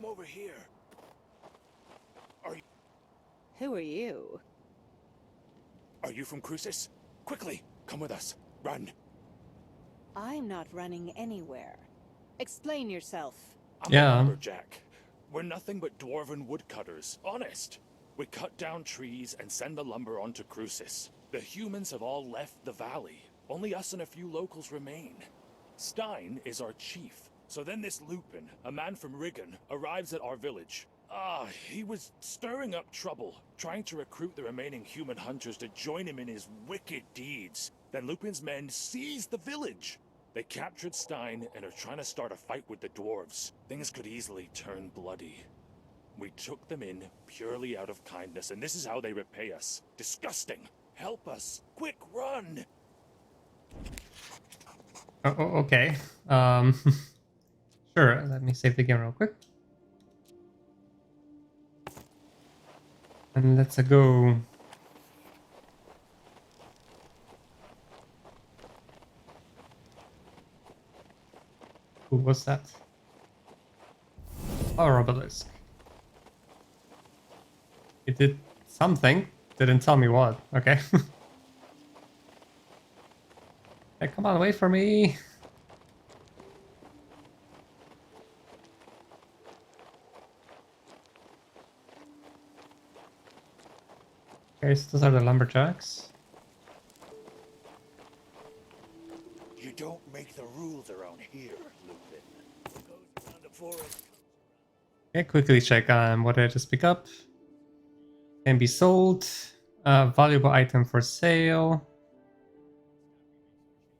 over here. Who are you? Are you from Crucis? Quickly, come with us. Run. I'm not running anywhere. Explain yourself. I'm a Yeah. lumberjack. We're nothing but dwarven woodcutters, honest. We cut down trees and send the lumber onto Crucis. The humans have all left the valley. Only us and a few locals remain. Stein is our chief. So then this Lupin, a man from Riggin, arrives at our village. He was stirring up trouble, trying to recruit the remaining human hunters to join him in his wicked deeds. Then Lupin's men seized the village. They captured Stein and are trying to start a fight with the dwarves. Things could easily turn bloody. We took them in purely out of kindness, and this is how they repay us. Disgusting! Help us! Quick, run! Okay. Sure, let me save the game real quick. And let's go. Who was that? Oh, obelisk. It did something. Didn't tell me what. Okay. Hey, come on, wait for me. Okay, so those are the lumberjacks. You don't make the rules around here, Lupin. What goes around the forest. Okay, quickly check what did I just pick up. Can be sold. Valuable item for sale.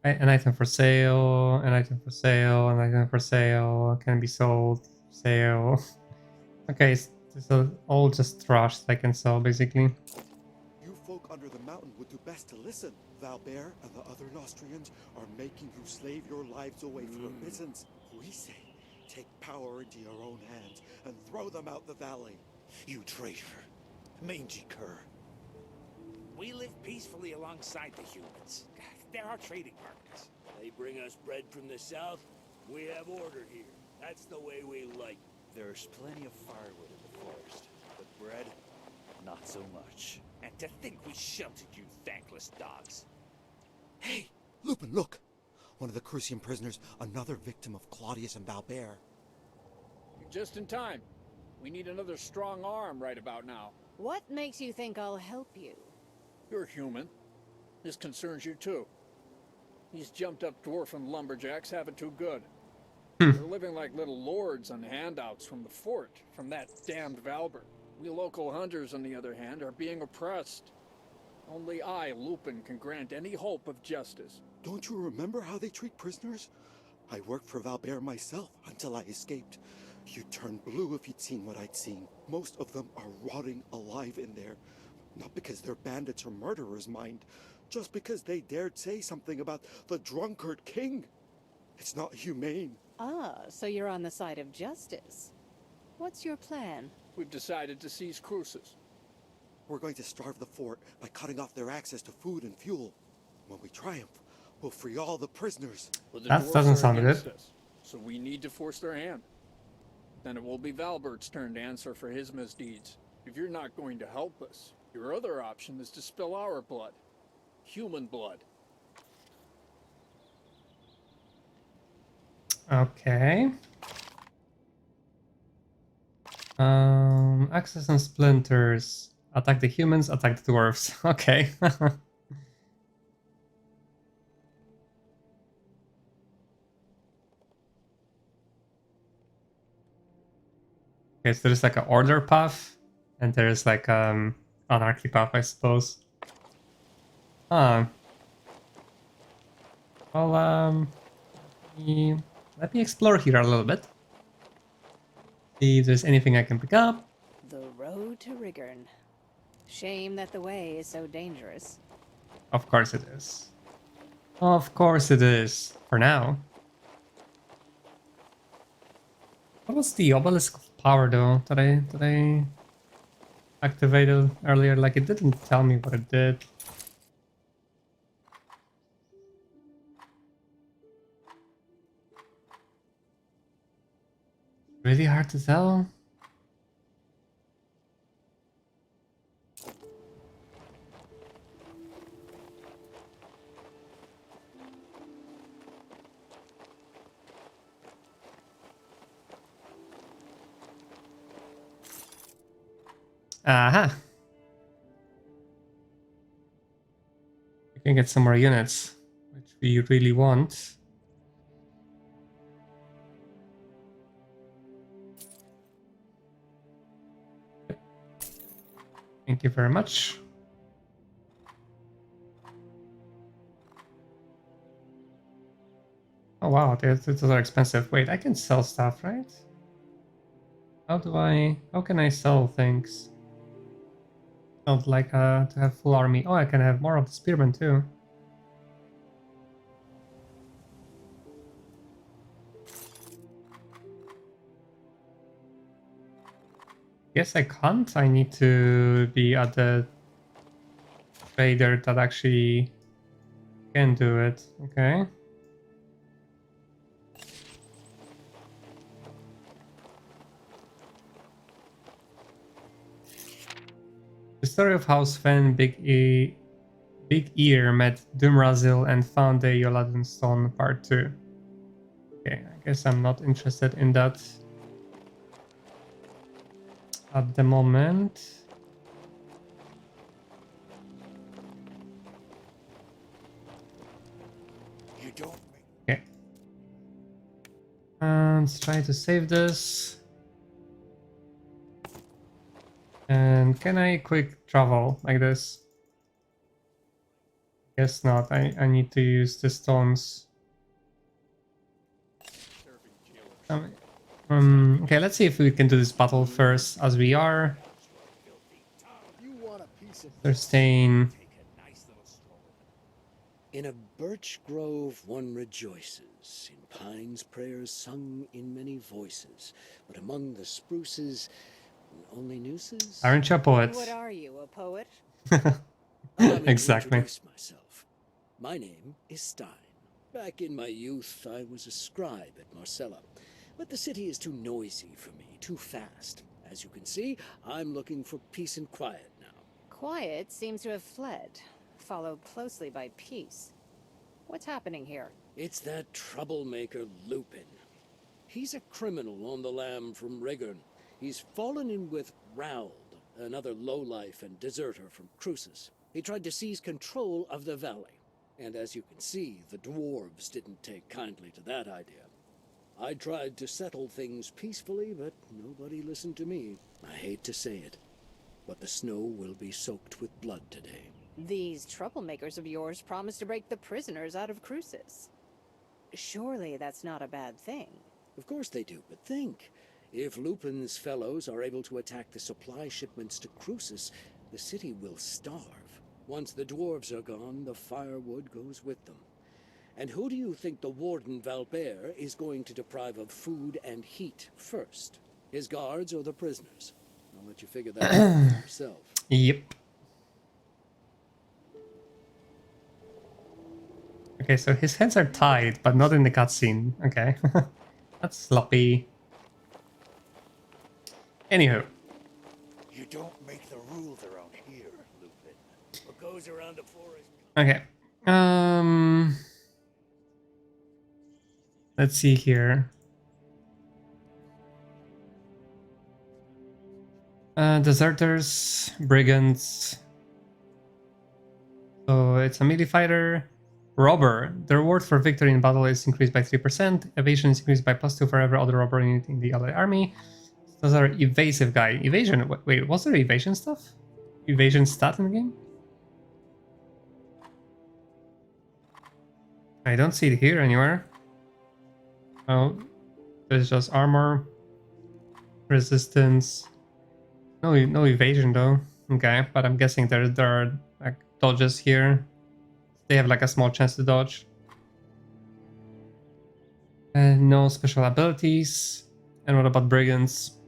An item for sale. An item for sale. An item for sale. Can be sold. Sale. Okay, so this is all just trash that I can sell basically. You folk under the mountain would do best to listen. Valbert and the other Nostrians are making you slave your lives away for a pittance. We say, take power into your own hands and throw them out the valley. You traitor. Mangy cur. We live peacefully alongside the humans. They're our trading partners. They bring us bread from the south. We have order here. That's the way we like. There's plenty of firewood in the forest, but bread, not so much. And to think we sheltered you thankless dogs. Hey, Lupin, look! One of the Crucian prisoners, another victim of Claudius and Valbert. You're just in time. We need another strong arm right about now. What makes you think I'll help you? You're human. This concerns you too. These jumped up dwarfen lumberjacks have it too good. They're living like little lords on handouts from the fort, from that damned Valbert. We local hunters, on the other hand, are being oppressed. Only I, Lupin, can grant any hope of justice. Don't you remember how they treat prisoners? I worked for Valbert myself until I escaped. You'd turn blue if you'd seen what I'd seen. Most of them are rotting alive in there. Not because they're bandits or murderers, mind. Just because they dared say something about the drunkard king. It's not humane. Ah, so you're on the side of justice. What's your plan? We've decided to seize Crucis. We're going to starve the fort by cutting off their access to food and fuel. When we triumph, we'll free all the prisoners. But the That dwarves doesn't are sound against good. us, so we need to force their hand. Then it will be Valbert's turn to answer for his misdeeds. If you're not going to help us, your other option is to spill our blood. Human blood. Okay. Axes and splinters. Attack the humans, attack the dwarves. Okay. Okay, so there's like an order path, and there's like anarchy path, I suppose. Huh. Well, let me explore here a little bit. See if there's anything I can pick up. The road to Riggern. Shame that the way is so dangerous. Of course it is. Of course it is. For now. What was the obelisk of power though that I activated earlier? Like it didn't tell me what it did. Really hard to tell. Aha! We can get some more units, which we really want. Thank you very much. Oh wow, those are expensive. Wait, I can sell stuff, right? How can I sell things? Not like to have full army. Oh, I can have more of the spearmen too. Guess I can't. I need to be at the trader that actually can do it. Okay. The story of how Sven Big Ear met Dumrazil and found the Yoladen Stone Part 2. Okay, I guess I'm not interested in that at the moment. You don't Okay. Let's try to save this. And can I quick travel like this? Guess not. I need to use the stones. Okay, let's see if we can do this battle first, as we are. You want a piece of They're staying. take a nice little stroll. In a birch grove one rejoices, in pines prayers sung in many voices, but among the spruces only nooses. Aren't you a poet? What are you, a poet? Allow me to Exactly. introduce myself. My name is Stein. Back in my youth, I was a scribe at Marcella, but the city is too noisy for me, too fast. As you can see, I'm looking for peace and quiet now. Quiet seems to have fled, followed closely by peace. What's happening here? It's that troublemaker Lupin. He's a criminal on the lam from Rigern. He's fallen in with Raould, another lowlife and deserter from Crucis. He tried to seize control of the valley, and as you can see, the dwarves didn't take kindly to that idea. I tried to settle things peacefully, but nobody listened to me. I hate to say it, but the snow will be soaked with blood today. These troublemakers of yours promised to break the prisoners out of Crucis. Surely that's not a bad thing. Of course they do, but think. If Lupin's fellows are able to attack the supply shipments to Crucis, the city will starve. Once the dwarves are gone, the firewood goes with them. And who do you think the warden Valbert is going to deprive of food and heat first? His guards or the prisoners? I'll let you figure that out for yourself. Yep. Okay, so his hands are tied, but not in the cutscene. Okay. That's sloppy. Anywho. You don't make the rules around here, Lupin. What goes around the forest? Okay. Let's see here. Deserters, brigands. So it's a melee fighter. Robber. The reward for victory in battle is increased by 3%. Evasion is increased by +2 for every other robber unit in the allied army. Those are evasive guy. Evasion. Wait, was there evasion stuff? Evasion stat in the game? I don't see it here anywhere. Oh, there's just armor, resistance. No evasion though. Okay, but I'm guessing there are like dodges here. They have like a small chance to dodge. And no special abilities. And what about brigands?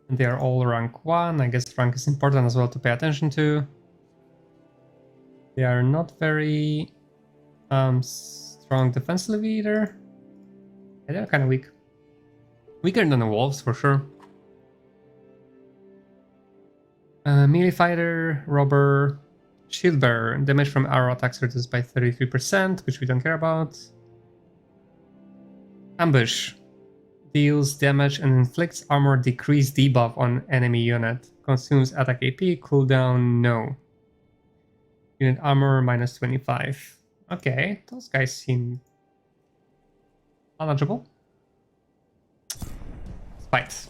And they are all rank 1. I guess rank is important as well to pay attention to. They are not very strong defensively either. Yeah, they're kind of weak. Weaker than the wolves for sure. Melee fighter, robber, shield bearer. Damage from arrow attacks reduced by 33%, which we don't care about. Ambush. Deals damage and inflicts armor decrease debuff on enemy unit. Consumes attack AP, cooldown no. Unit armor minus 25. Okay, those guys seem manageable. Spite.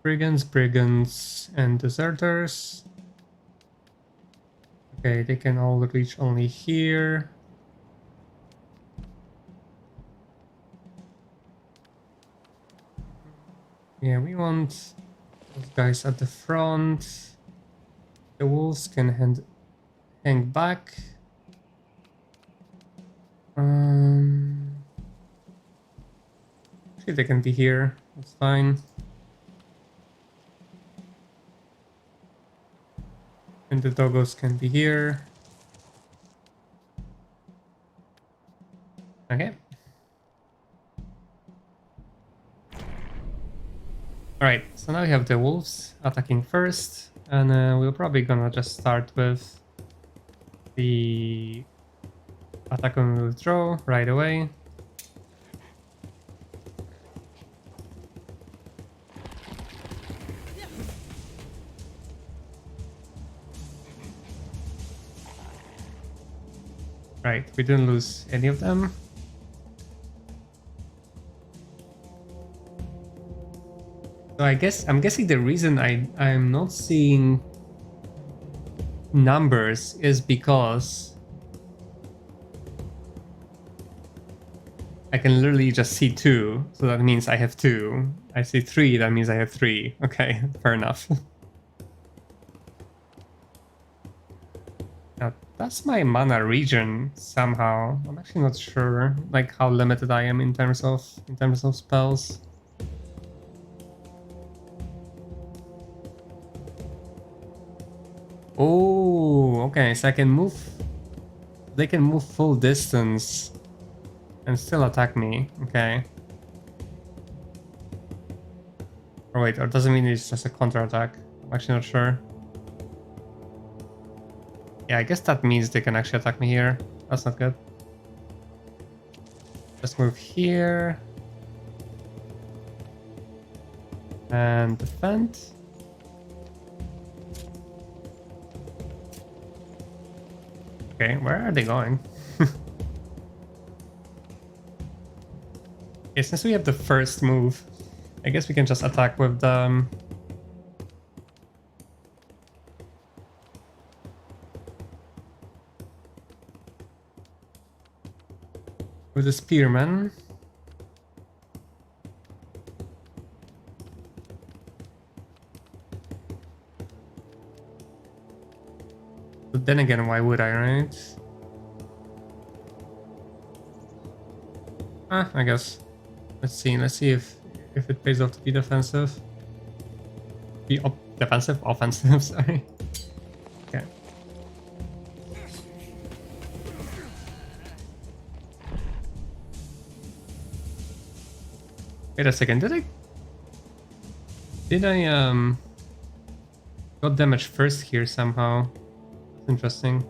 Brigands, and deserters. Okay, they can all reach only here. Yeah, we want those guys at the front. The wolves can hang back. Actually, they can be here. That's fine. And the doggos can be here. Okay. Alright, so now we have the wolves attacking first. And we're probably gonna just start with the attack and withdraw right away. Right, we didn't lose any of them. So I'm guessing the reason I'm not seeing numbers is because I can literally just see 2, so that means I have 2. I see 3, that means I have 3. Okay, fair enough. Now, that's my mana region somehow. I'm actually not sure like how limited I am in terms of spells. Oh, okay, so I can move. They can move full distance and still attack me. Okay. Or wait, or does it mean it's just a counterattack? I'm actually not sure. Yeah, I guess that means they can actually attack me here. That's not good. Let's move here. And defend. Okay, where are they going? Okay, since we have the first move, I guess we can just attack with the... with the spearman. But then again, why would I, right? I guess. Let's see if it pays off to be defensive. Be defensive? Offensive, sorry. Okay. Wait a second, did I got damage first here somehow? That's interesting.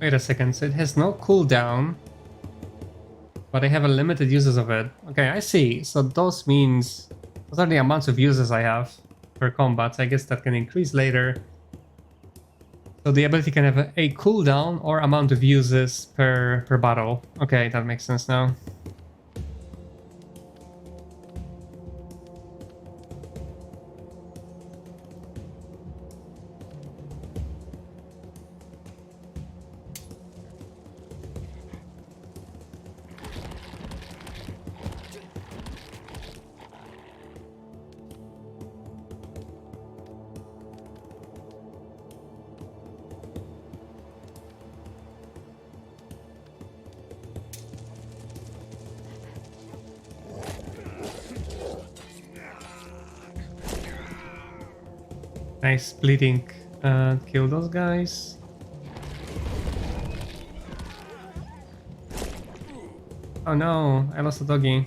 Wait a second, so it has no cooldown, but I have a limited uses of it. Okay, I see. So those are the amounts of uses I have per combat. So I guess that can increase later. So the ability can have a cooldown or amount of uses per battle. Okay, that makes sense now. Nice bleeding. Kill those guys. Oh no, I lost a doggy.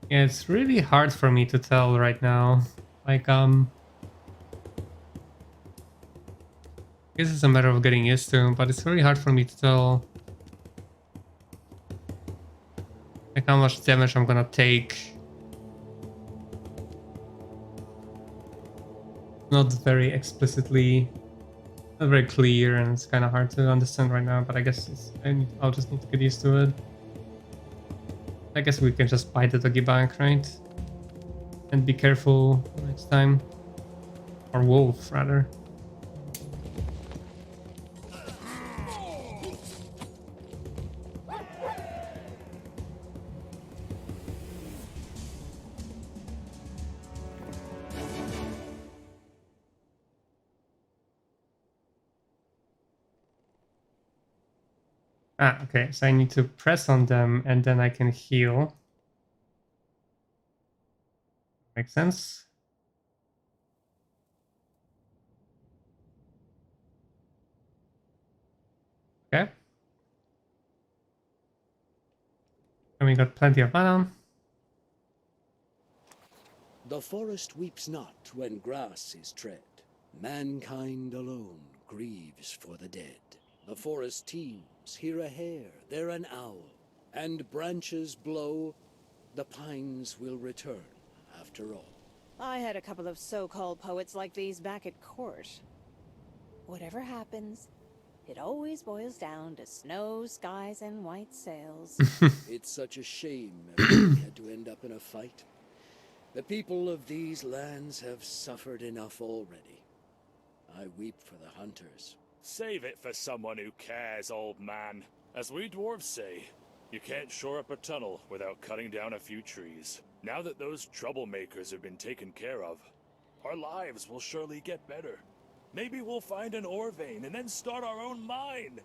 Yeah, it's really hard for me to tell right now. Like, I guess it's a matter of getting used to, but it's really hard for me to tell like how much damage I'm gonna take. Not very explicitly, not very clear, and it's kind of hard to understand right now, but I guess I'll just need to get used to it. I guess we can just buy the doggy back, right? And be careful next time. Or wolf, rather. Ah, okay, so I need to press on them and then I can heal. Makes sense. Okay. And we got plenty of mana. The forest weeps not when grass is tread. Mankind alone grieves for the dead. The forest teems, here a hare, there an owl, and branches blow, the pines will return after all. I had a couple of so-called poets like these back at court. Whatever happens, it always boils down to snow, skies, and white sails. It's such a shame everybody had to end up in a fight. The people of these lands have suffered enough already. I weep for the hunters. Save it for someone who cares, old man. As we dwarves say, you can't shore up a tunnel without cutting down a few trees. Now that those troublemakers have been taken care of, our lives will surely get better. Maybe we'll find an ore vein and then start our own mine.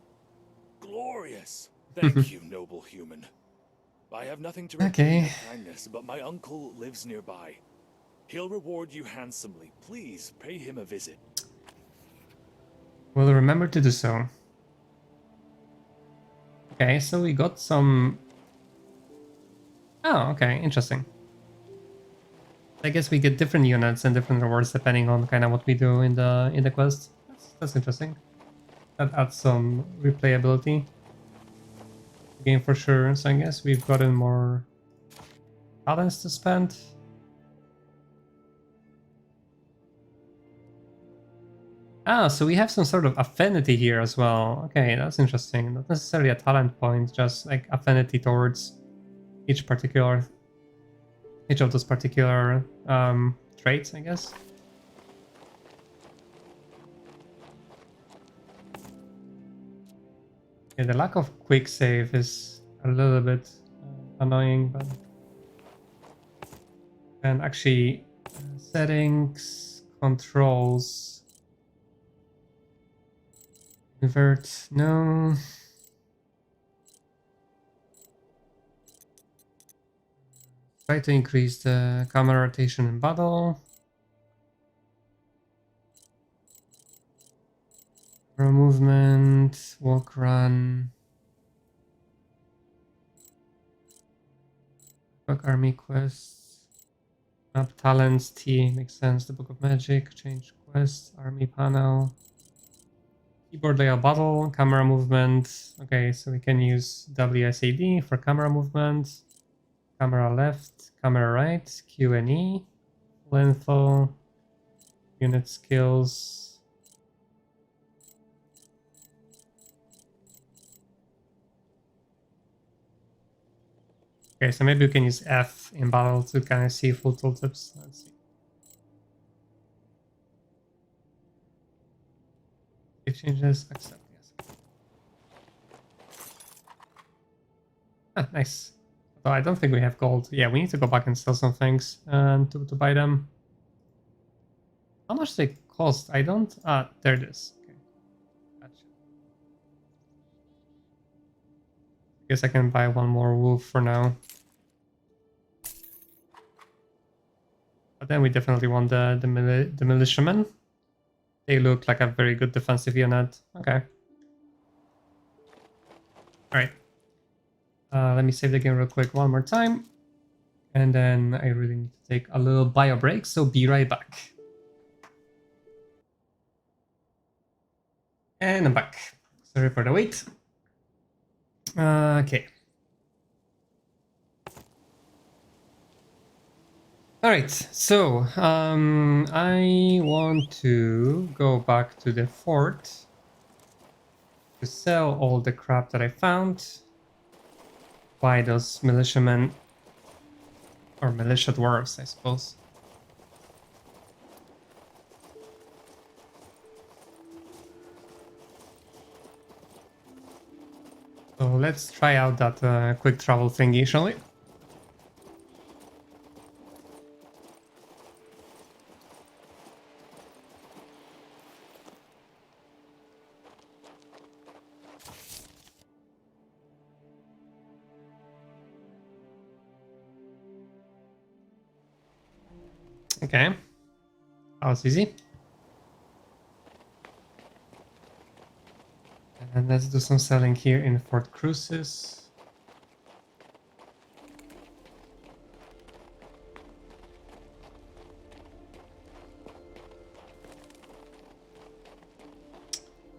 Glorious. Thank you, noble human. I have nothing to repay your kindness, but my uncle lives nearby. He'll reward you handsomely. Please pay him a visit. We'll remember to do so. Okay, so we got some... Oh, okay, interesting. I guess we get different units and different rewards depending on kind of what we do in the quest. That's interesting. That adds some replayability to the game for sure. So I guess we've gotten more talents to spend. Ah, so we have some sort of affinity here as well. Okay, that's interesting. Not necessarily a talent point, just like affinity towards each of those particular traits, I guess. Yeah, the lack of quick save is a little bit annoying, but and actually settings, controls. Invert, no. Try to increase the camera rotation in battle. Camera movement, walk, run. Book army quests. Map talents, T, makes sense. The Book of Magic, change quest, army panel. Keyboard layout battle, camera movement. Okay, so we can use WSAD for camera movement. Camera left, camera right, Q and E. Full info. Unit skills. Okay, so maybe we can use F in battle to kind of see full tooltips. Let's see. Save changes, accept, yes. Ah, nice. Although I don't think we have gold. Yeah, we need to go back and sell some things to buy them. How much they cost? I don't... Ah, there it is. Okay. Gotcha. Guess I can buy one more wolf for now. But then we definitely want the militiamen. They look like a very good defensive unit. Okay. Alright. Let me save the game real quick one more time. And then I really need to take a little bio break, so be right back. And I'm back. Sorry for the wait. Okay. Alright, so I want to go back to the fort to sell all the crap that I found. Buy those militiamen, or militia dwarves, I suppose. So let's try out that quick travel thingy, shall we? Okay. That was easy. And let's do some selling here in Fort Crucis.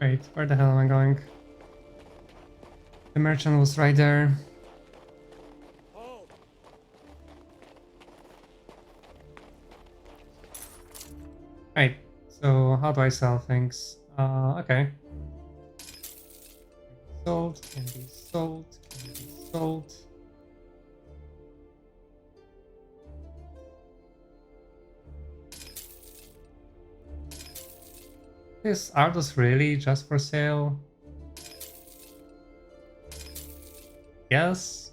Wait, where the hell am I going? The merchant was right there. Right, so how do I sell things? Okay. Sold, can be sold, can be sold. Are those really just for sale? Yes.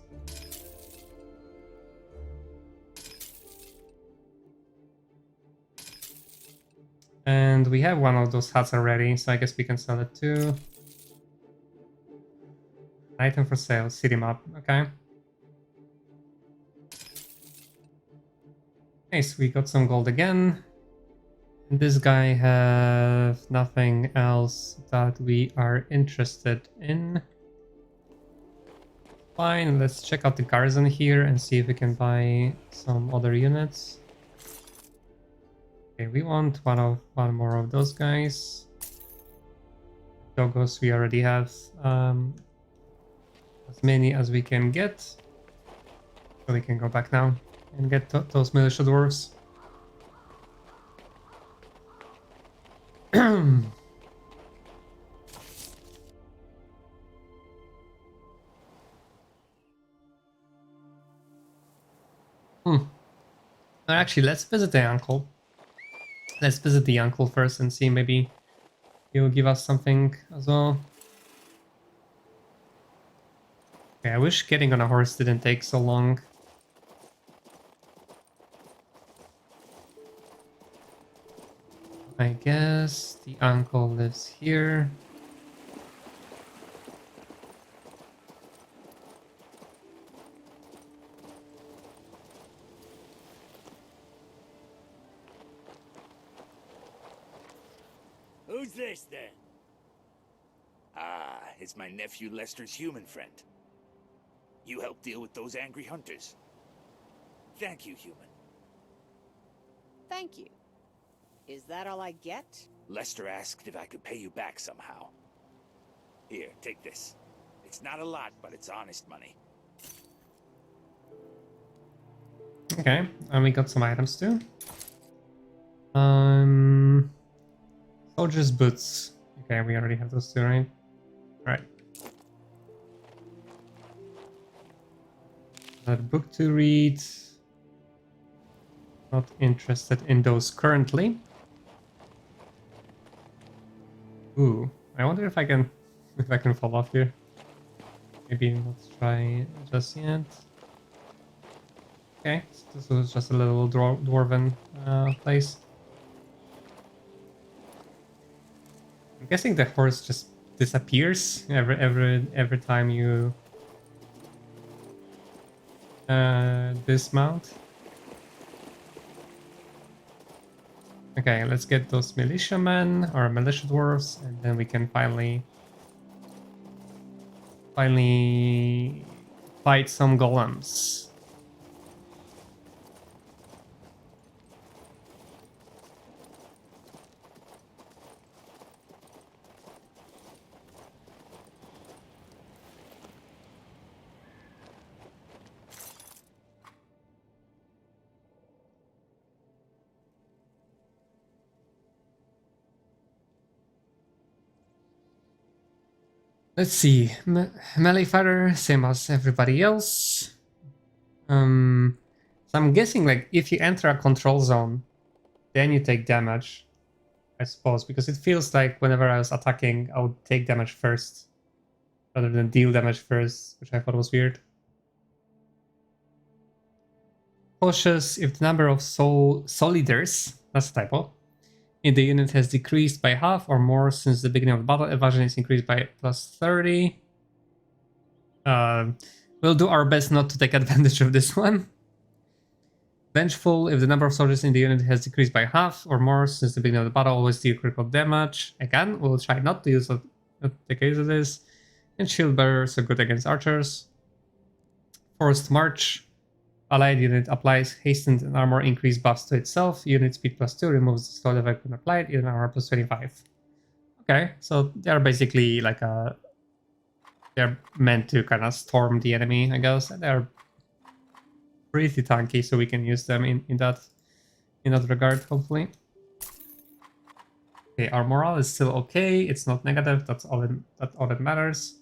And we have one of those hats already, so I guess we can sell it too. Item for sale, city map, okay. Nice, we got some gold again. And this guy have nothing else that we are interested in. Fine, let's check out the garrison here and see if we can buy some other units. Okay, we want one more of those guys. Doggos we already have as many as we can get. So we can go back now and get those militia dwarves. Actually, let's visit the uncle. Let's visit the uncle first and see, maybe he'll give us something as well. Okay, I wish getting on a horse didn't take so long. I guess the uncle lives here. Who's this, then? Ah, it's my nephew Lester's human friend. You helped deal with those angry hunters. Thank you, human. Thank you. Is that all I get? Lester asked if I could pay you back somehow. Here, take this. It's not a lot, but it's honest money. Okay, and we got some items too. Soldier's boots. Okay, we already have those two, right? Alright. Another book to read. Not interested in those currently. Ooh, I wonder if I can fall off here. Maybe let's try just yet. Okay, so this was just a little dwarven place. I'm guessing the horse just disappears every time you dismount. Okay, let's get those militiamen or militia dwarves, and then we can finally fight some golems. Let's see. Melee fighter, same as everybody else. So I'm guessing like if you enter a control zone, then you take damage, I suppose, because it feels like whenever I was attacking, I would take damage first rather than deal damage first, which I thought was weird. Cautious if the number of soliders, that's a typo, in the unit has decreased by half or more since the beginning of the battle. Evasion is increased by plus 30. We'll do our best not to take advantage of this one. Vengeful if the number of soldiers in the unit has decreased by half or more since the beginning of the battle. Always deal critical damage. Again, we'll try not to use not to take use of this. And shield bearers are good against archers. Forced march. Allied unit applies hastened and armor increase buffs to itself. Unit speed plus 2 removes the slow effect when applied. Unit armor plus 25. Okay, so they're basically like a... They're meant to kind of storm the enemy, I guess. They're pretty tanky, so we can use them in that regard, hopefully. Okay, our morale is still okay. It's not negative. That's all that matters.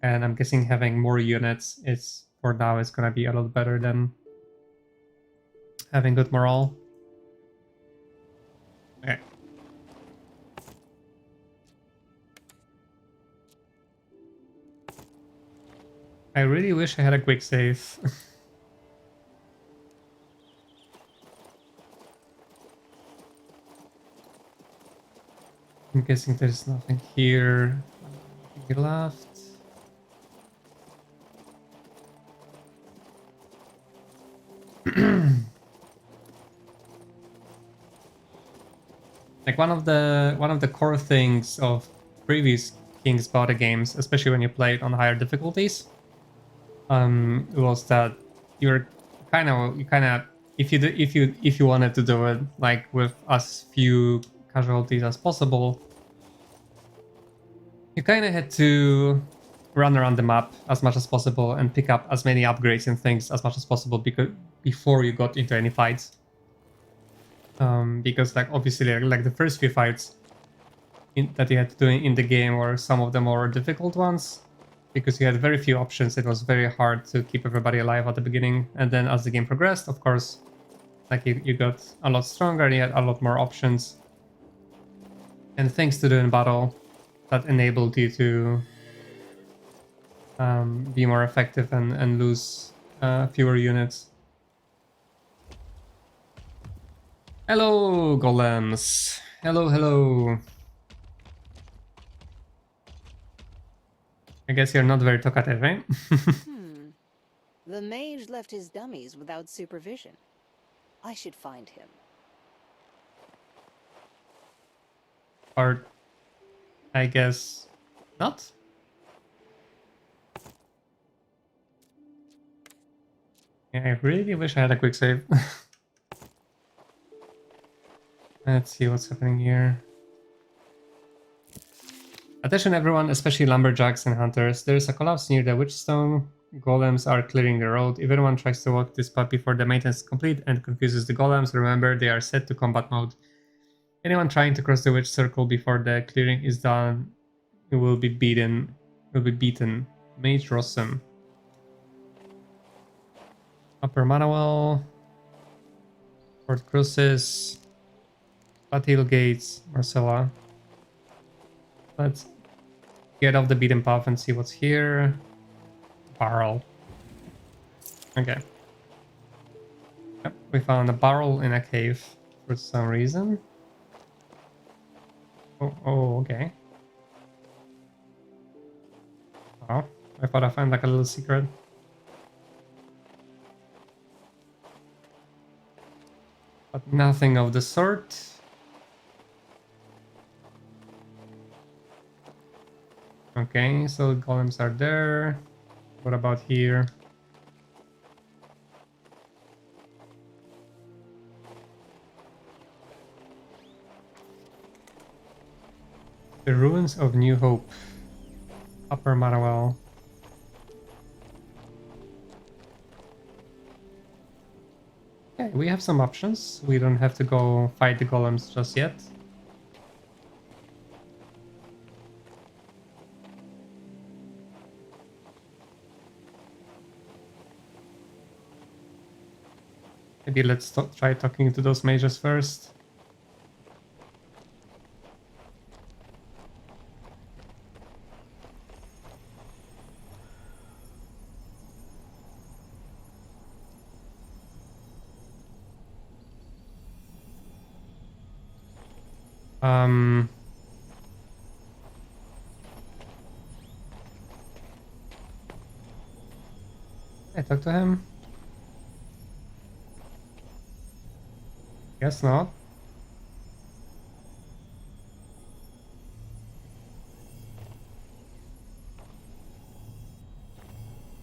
And I'm guessing having more units is for now is gonna be a lot better than having good morale. Okay. I really wish I had a quick save. I'm guessing there's nothing here. Nothing left. Like one of the core things of previous King's Body games, especially when you play it on higher difficulties, was that you kind of if you wanted to do it like with as few casualties as possible, you kind of had to run around the map as much as possible and pick up as many upgrades and things as much as possible before you got into any fights. Because like obviously like the first few fights that you had to do in the game were some of the more difficult ones because you had very few options. It was very hard to keep everybody alive at the beginning, and then as the game progressed, of course, like you got a lot stronger and you had a lot more options and things to do in battle that enabled you to be more effective and lose fewer units. Hello, golems. Hello, hello. I guess you're not very talkative, eh? The mage left his dummies without supervision. I should find him. Or, I guess, not? Yeah, I really wish I had a quick save. Let's see what's happening here. Attention everyone, especially lumberjacks and hunters. There is a collapse near the witchstone. Golems are clearing the road. If anyone tries to walk this path before the maintenance is complete and confuses the golems, remember they are set to combat mode. Anyone trying to cross the witch circle before the clearing is done will be beaten. Mage Rossum. Upper Manuel. Fort Crucis. Platil Gates. Marcella. Let's get off the beaten path and see what's here. Barrel. Okay. Yep, we found a barrel in a cave for some reason. Oh, okay. Oh, I thought I found like a little secret. But nothing of the sort. Okay, so the golems are there. What about here? The Ruins of New Hope. Upper Manuel. Okay, we have some options. We don't have to go fight the golems just yet. Maybe let's try talking to those mages first. Um, I talk to him? Guess not.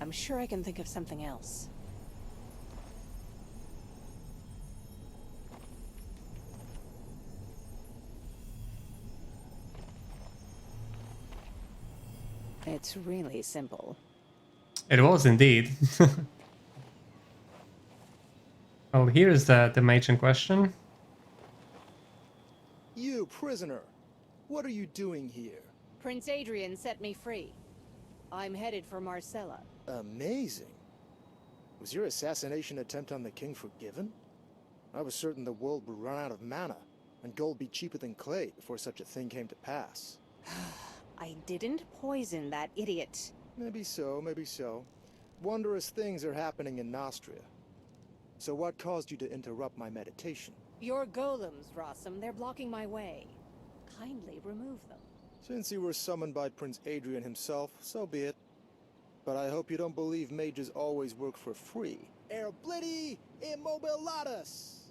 I'm sure I can think of something else. It's really simple. It was indeed. Well, here's the mage in question. You, prisoner, what are you doing here? Prince Adrian set me free. I'm headed for Marcella. Amazing. Was your assassination attempt on the king forgiven? I was certain the world would run out of mana, and gold be cheaper than clay before such a thing came to pass. I didn't poison that idiot. Maybe so, maybe so. Wondrous things are happening in Nostria. So what caused you to interrupt my meditation? Your golems, Rossum, they're blocking my way. Kindly remove them. Since you were summoned by Prince Adrian himself, so be it. But I hope you don't believe mages always work for free. Erblidi immobilatus!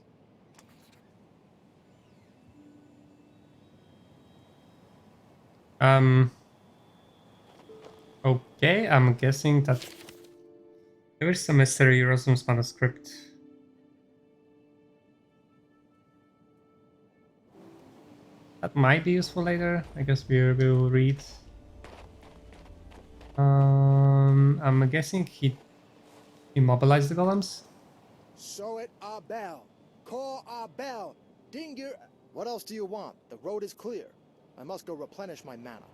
Okay, I'm guessing that there is some mystery Rosum's manuscript. That might be useful later. I guess we will read. I'm guessing he immobilized the golems. Soit Abel, call Abel, Dingir. What else do you want? The road is clear. I must go replenish my mana.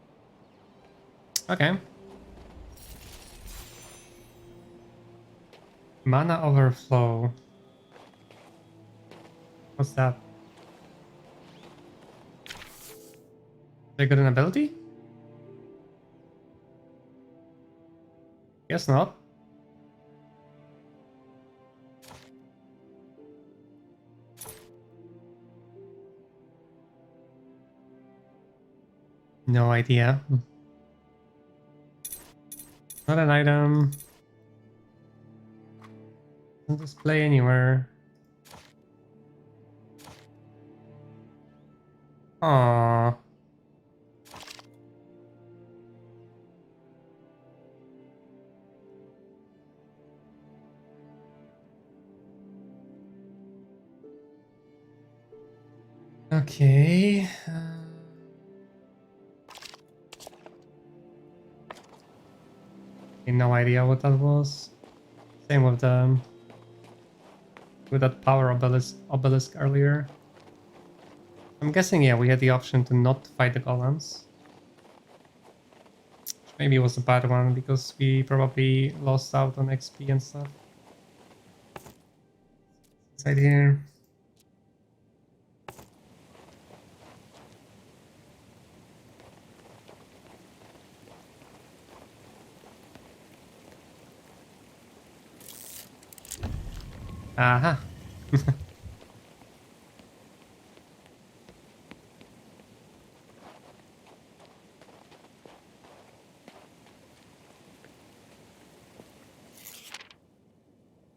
Okay. Mana overflow. What's that? They got an ability? Guess not. No idea. Not an item. Doesn't display anywhere. Aww. Okay. No idea what that was. Same with the that power obelisk earlier. I'm guessing, yeah, we had the option to not fight the golems. Which maybe was a bad one because we probably lost out on XP and stuff. Inside here. Aha.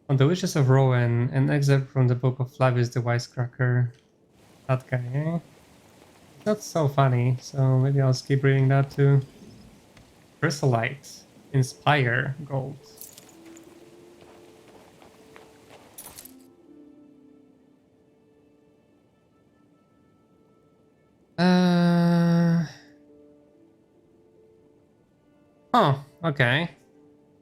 On the Witches of Rowan, an excerpt from the book of Flavius the Wisecracker. That guy, eh? Not so funny, so maybe I'll skip reading that too. Chrysolite. Inspire gold. Oh, okay.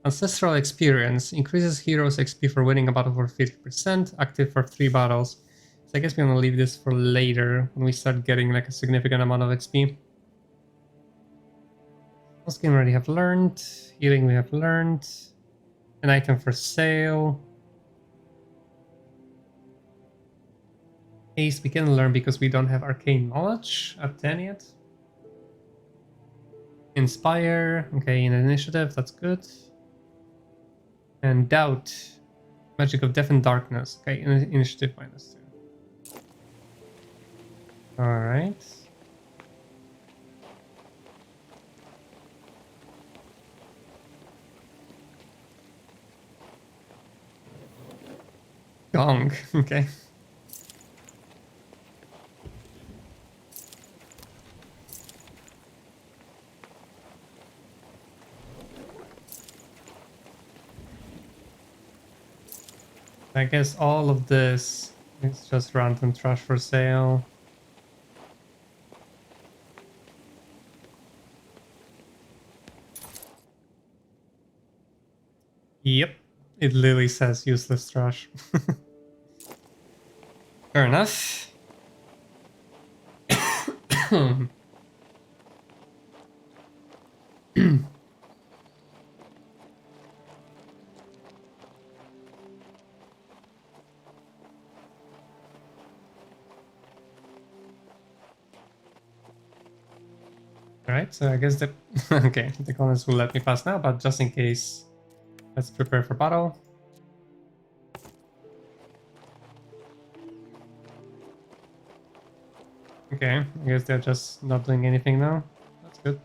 Ancestral experience increases heroes' XP for winning a battle for 50%, active for 3 battles. So I guess we're gonna leave this for later when we start getting like a significant amount of XP. Skin already have learned. Healing we have learned. An item for sale. Haste we can learn because we don't have arcane knowledge at 10 yet. Inspire, okay, in initiative, that's good. And doubt, magic of death and darkness, okay, in initiative -2. Alright. Gong, okay. I guess all of this is just random trash for sale. Yep, it literally says useless trash. Fair enough. Alright, so I guess the okay, the colonists will let me pass now, but just in case, let's prepare for battle. Okay, I guess they're just not doing anything now. That's good.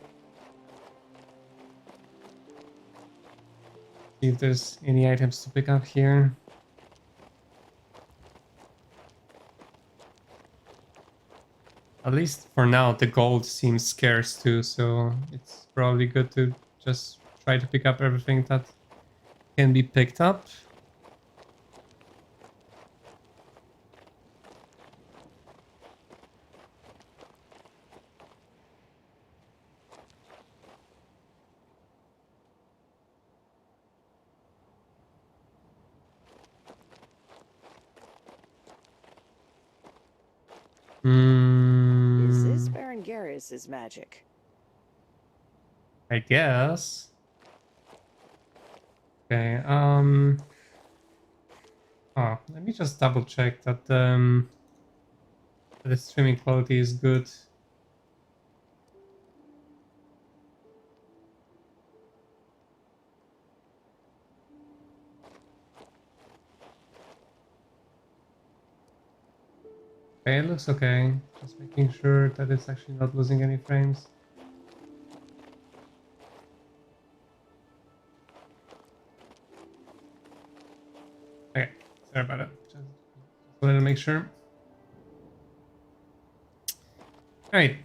See if there's any items to pick up here. At least for now, the gold seems scarce too, so it's probably good to just try to pick up everything that can be picked up. Is this Baron Garrus's magic? I guess. Okay, oh, let me just double check that the streaming quality is good. Okay, it looks okay. Just making sure that it's actually not losing any frames. Okay, sorry about it. Just wanted to make sure. Alright,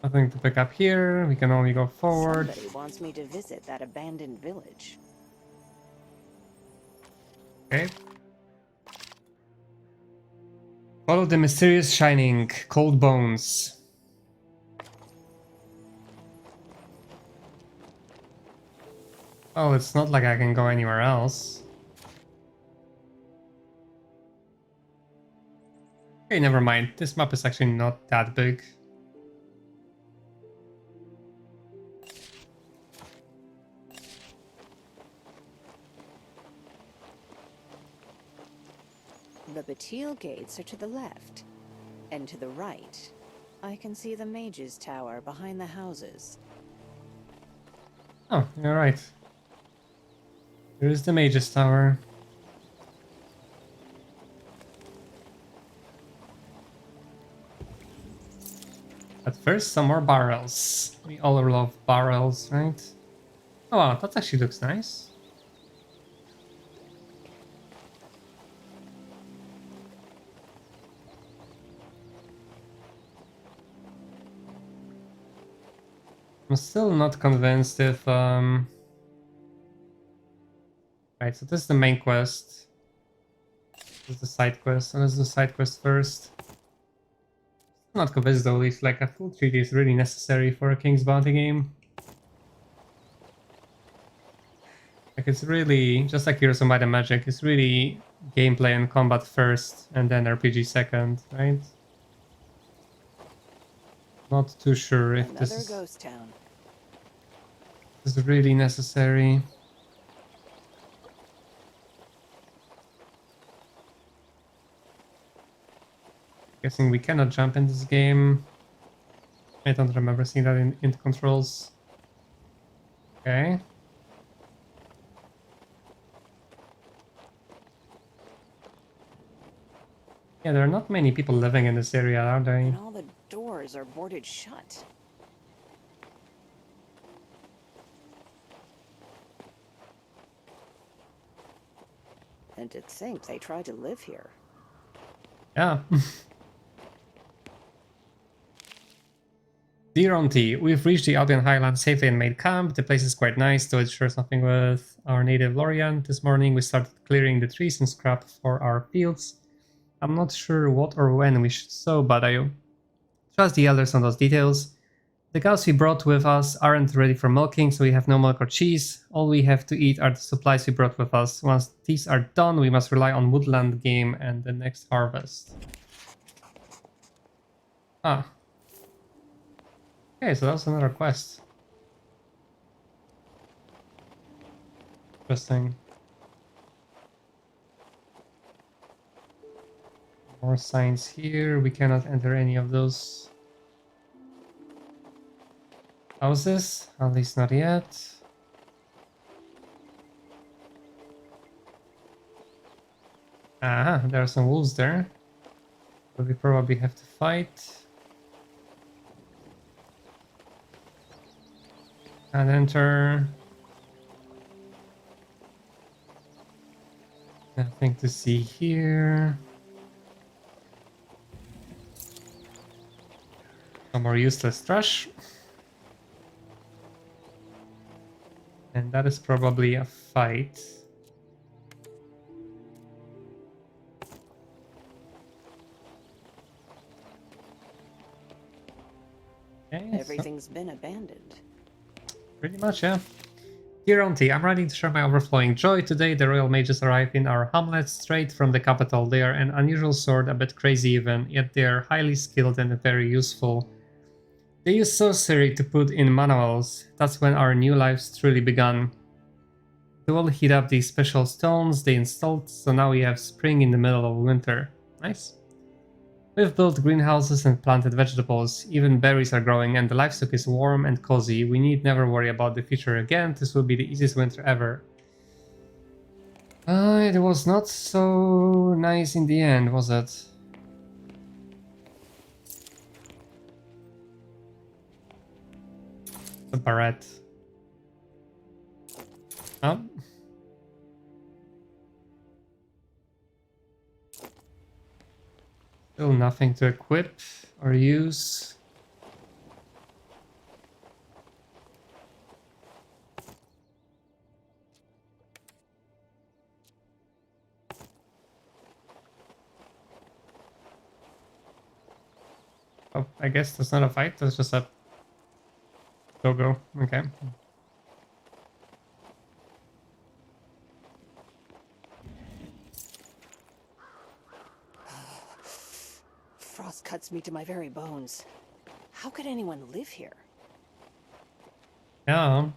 nothing to pick up here. We can only go forward. Somebody wants me to visit that abandoned village. Okay. Follow the mysterious shining, cold bones. Oh, it's not like I can go anywhere else. Okay, never mind. This map is actually not that big. The Batil gates are to the left, and to the right, I can see the Mage's tower behind the houses. Oh, you're right. Here is the Mage's tower. But first, some more barrels. We all love barrels, right? Oh wow, that actually looks nice. I'm still not convinced if right, so this is the main quest. This is the side quest, so let's do side quest first. I'm not convinced though if like a full treaty is really necessary for a King's Bounty game. Like it's really, just like Heroes of Might and Magic, it's really gameplay and combat first and then RPG second, right? Not too sure if Another this ghost town. is really necessary. Guessing we cannot jump in this game. I don't remember seeing that in the controls. Okay. Yeah, there are not many people living in this area, are they? And all the doors are boarded shut. And to think they tried to live here. Yeah. Dear Auntie, we've reached the Albion Highlands safely and made camp. The place is quite nice, though it shares nothing with our native Lorient. This morning we started clearing the trees and scrap for our fields. I'm not sure what or when we should sow, but I trust the elders on those details. The cows we brought with us aren't ready for milking, so we have no milk or cheese. All we have to eat are the supplies we brought with us. Once these are done, we must rely on woodland game and the next harvest. Ah. Okay, so that's another quest. Interesting. More signs here. We cannot enter any of those houses, at least not yet. Ah, there are some wolves there. But we probably have to fight. And enter. Nothing to see here. Some more useless trash. And that is probably a fight. Okay, Everything's been abandoned. pretty much, yeah. Dear Auntie, I'm writing to share my overflowing joy. Today the royal mages arrive in our hamlet straight from the capital. They are an unusual sort, a bit crazy even, yet they are highly skilled and very useful. They use sorcery to put in manuals. That's when our new lives truly began. They will heat up these special stones they installed, so now we have spring in the middle of winter. Nice. We've built greenhouses and planted vegetables, even berries are growing and the livestock is warm and cozy. We need never worry about the future again, this will be the easiest winter ever. It was not so nice in the end, was it? The barrette. Oh. Still nothing to equip or use. Oh, I guess that's not a fight, that's just a go-go. Okay. Frost cuts me to my very bones. How could anyone live here? Yeah.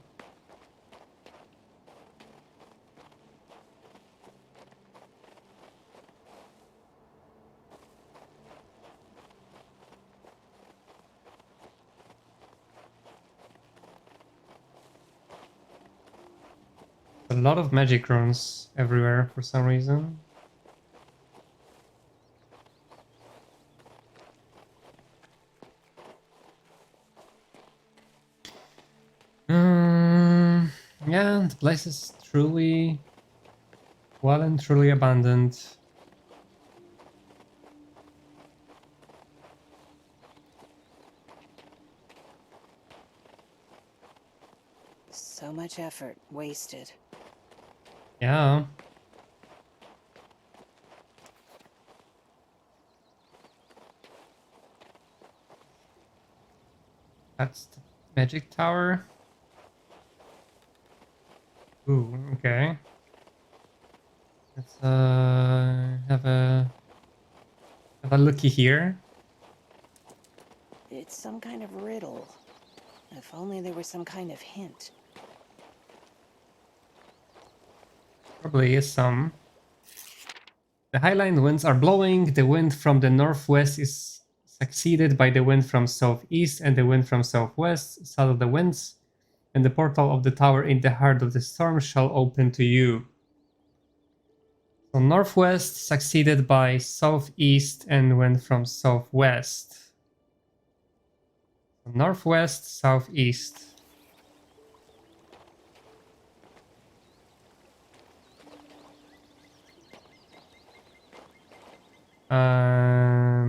A lot of magic runes everywhere for some reason. Yeah, the place is truly well and truly abandoned. So much effort wasted. Yeah. That's the magic tower. Ooh, okay. Let's have a looky here. It's some kind of riddle. If only there was some kind of hint. Probably is some. The highland winds are blowing. The wind from the northwest is succeeded by the wind from southeast and the wind from southwest. South of the winds, and the portal of the tower in the heart of the storm shall open to you. So northwest succeeded by southeast and wind from southwest. So northwest, southeast.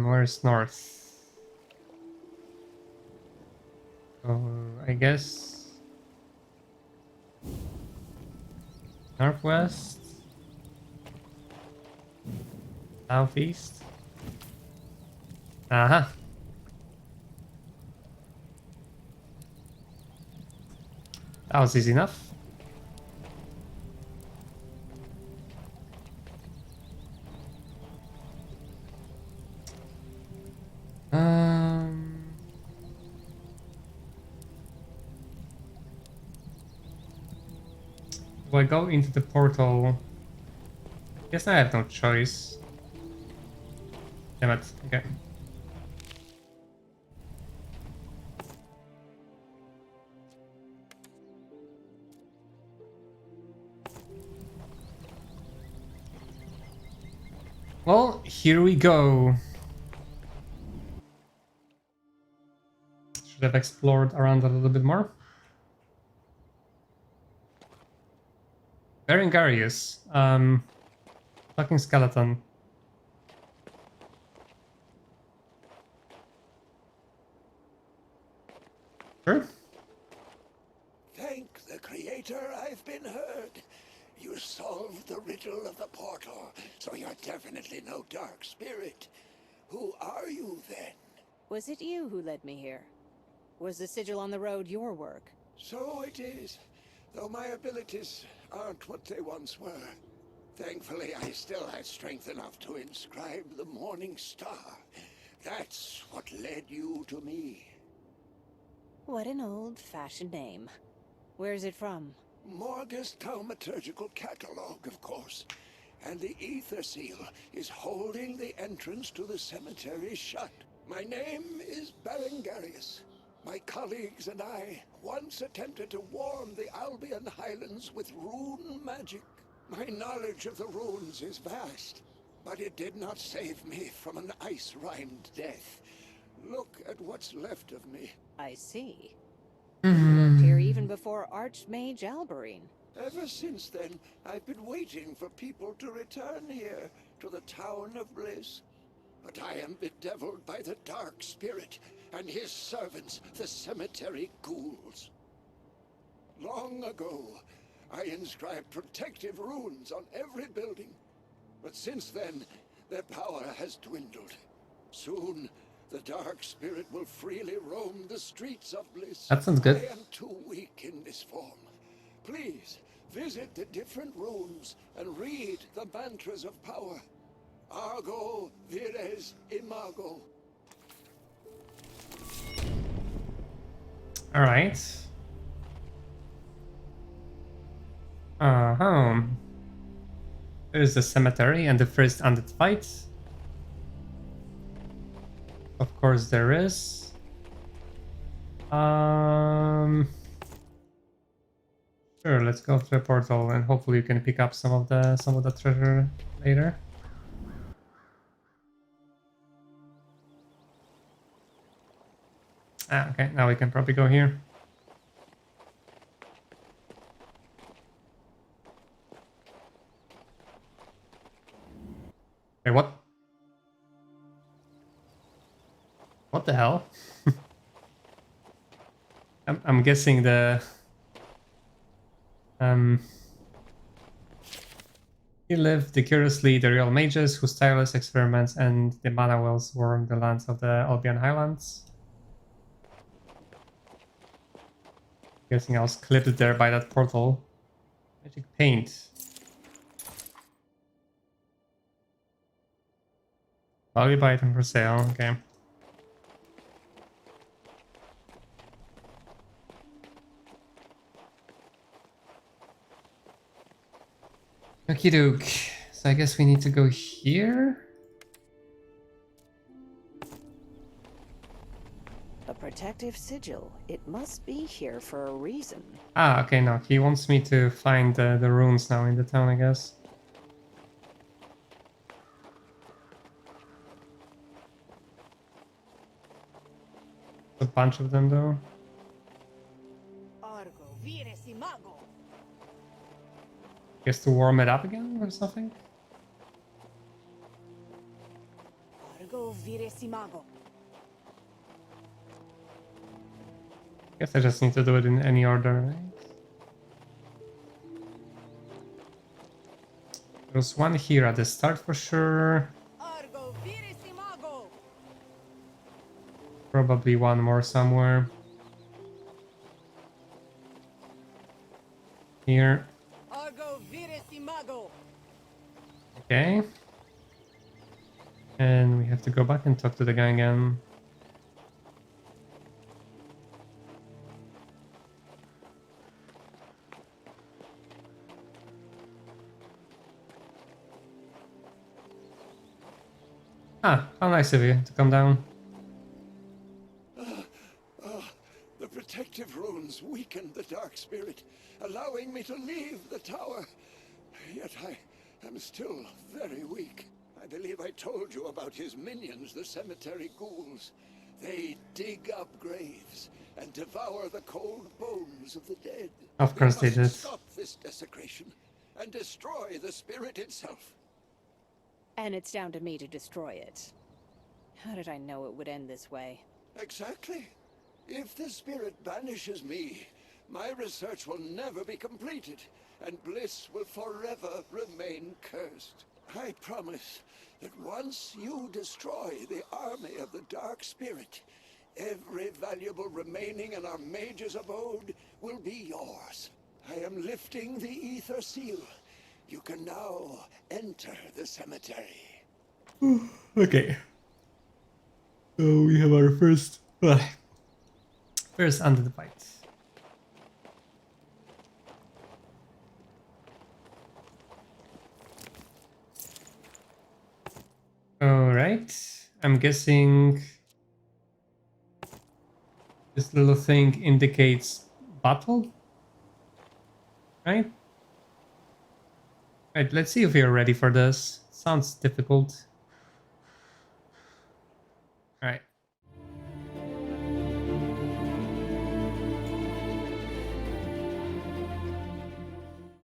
Where's north? So I guess northwest, southeast. Aha. That was easy enough. Do I go into the portal? Guess I have no choice. Damn it. Okay. Well, here we go. Should have explored around a little bit more. Berengarius. Fucking skeleton. Sure. Thank the Creator, I've been heard. You solved the riddle of the portal, so you're definitely no dark spirit. Who are you, then? Was it you who led me here? Was the sigil on the road your work? So it is, though my abilities aren't what they once were. Thankfully, I still had strength enough to inscribe the Morning Star. That's what led you to me. What an old-fashioned name. Where's it from? Morga's thaumaturgical catalog, of course. And the ether seal is holding the entrance to the cemetery shut. My name is Berengarius. My colleagues and I once attempted to warm the Albion Highlands with rune magic. My knowledge of the runes is vast, but it did not save me from an ice-rimed death. Look at what's left of me. I see. You worked here even before Archmage Alberine. Ever since then, I've been waiting for people to return here, to the Town of Bliss. But I am bedeviled by the Dark Spirit and his servants, the cemetery ghouls. Long ago, I inscribed protective runes on every building. But since then, their power has dwindled. Soon, the Dark Spirit will freely roam the streets of Bliss. That sounds good. I am too weak in this form. Please, visit the different rooms and read the mantras of power. Argo vires imago. Alright. There's the cemetery and the first undead fight. Of course there is. Sure, let's go through the portal and hopefully you can pick up some of the treasure later. Ah, okay, now we can probably go here. Wait, what? What the hell? I'm guessing the Here live decorously the real mages whose tireless experiments and the mana wells warm the lands of the Albion Highlands. Guessing I was clipped there by that portal. Magic paint. Valuable item for sale, okay. Okie doke. So So I guess we need to go here. A protective sigil. It must be here for a reason. Ah, okay, no. He wants me to find the runes now in the town, I guess. A bunch of them, though. Guess to warm it up again or something? Guess I just need to do it in any order, right? There's one here at the start for sure. Probably one more somewhere. Here. Okay. And we have to go back and talk to the guy again. Ah, how nice of you to come down. The protective runes weakened the dark spirit, allowing me to leave the tower. Yet I am still very weak. I believe I told you about his minions, the cemetery ghouls. They dig up graves and devour the cold bones of the dead. Of course they must did. Stop this desecration and destroy the spirit itself. And it's down to me to destroy it. How did I know it would end this way? Exactly. If the spirit banishes me, my research will never be completed, and Bliss will forever remain cursed. I promise that once you destroy the army of the Dark Spirit, every valuable remaining in our Mage's abode will be yours. I am lifting the Ether Seal. You can now enter the cemetery. Okay. So we have our first under the fight. Alright. I'm guessing this little thing indicates battle. Right? Right, let's see if we are ready for this. Sounds difficult. Alright.